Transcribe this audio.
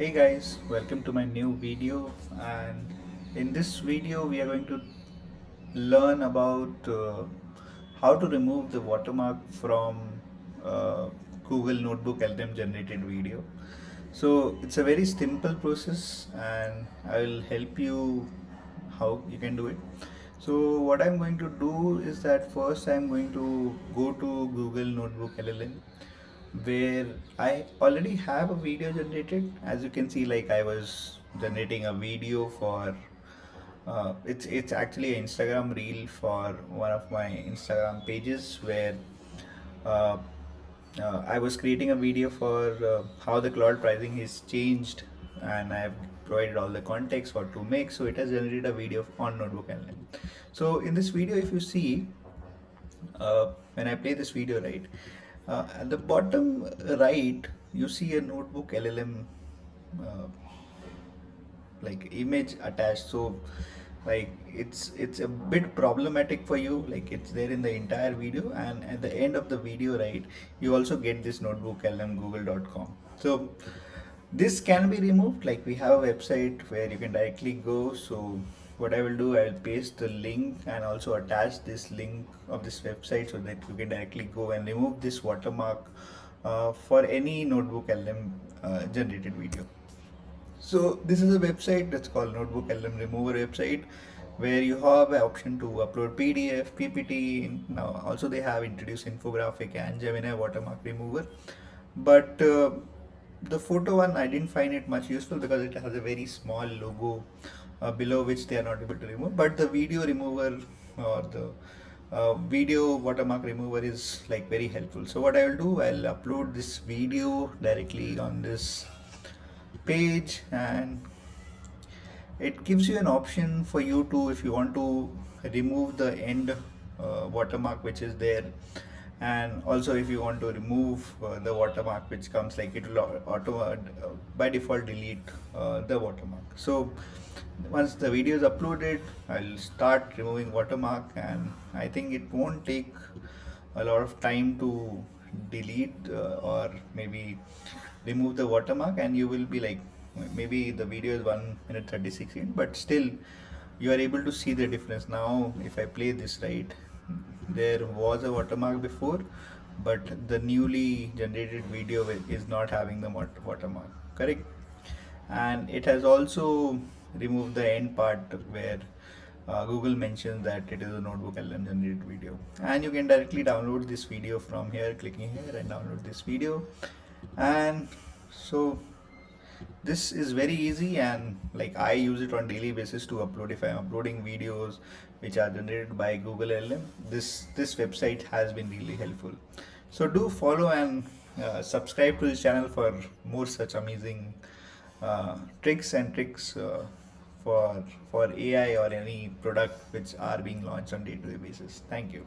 Hey guys, welcome to my new video, and in this video we are going to learn about how to remove the watermark from Google Notebook LM generated video. So it's a very simple process and I will help you how you can do it. So what I'm going to do is that first I'm going to go to Google Notebook LLM where I already have a video generated. As you can see, like I was generating a video for it's actually an Instagram reel for one of my Instagram pages where uh, I was creating a video for how the cloud pricing is changed, and I have provided all the context what to make. So it has generated a video on Notebook LM. So in this video, if you see, when I play this video, right, at the bottom right, you see a Notebook LLM uh, like image attached. So like it's a bit problematic for you, like it's there in the entire video, and at the end of the video, right, you also get this Notebook LM google.com. So this can be removed, like we have a website where you can directly go. So what I will do, I will paste the link and also attach this link of this website so that you can directly go and remove this watermark for any Notebook LM generated video. So this is a website that's called Notebook LM Remover website, where you have an option to upload PDF, PPT. Now also they have introduced infographic and Gemini watermark remover. But the photo one, I didn't find it much useful because it has a very small logo below which they are not able to remove. But the video remover or the video watermark remover is like very helpful. So what I will do, I'll upload this video directly on this page, and it gives you an option for you to, if you want to remove the end watermark which is there, and also if you want to remove the watermark which comes, like it will by default delete the watermark. So once the video is uploaded, I'll start removing watermark, and I think it won't take a lot of time to delete or maybe remove the watermark, and you will be like, maybe the video is 1 minute 36 seconds, but still you are able to see the difference. Now if I play this, right, there was a watermark before, but the newly generated video is not having the watermark, correct? And it has also removed the end part where Google mentions that it is a Notebook LM generated video, and you can directly download this video from here, clicking here and download this video. And so this is very easy, and like I use it on daily basis to upload. If I'm uploading videos which are generated by Google LM, this website has been really helpful. So do follow and subscribe to this channel for more such amazing tricks for AI or any product which are being launched on day-to-day basis. Thank you.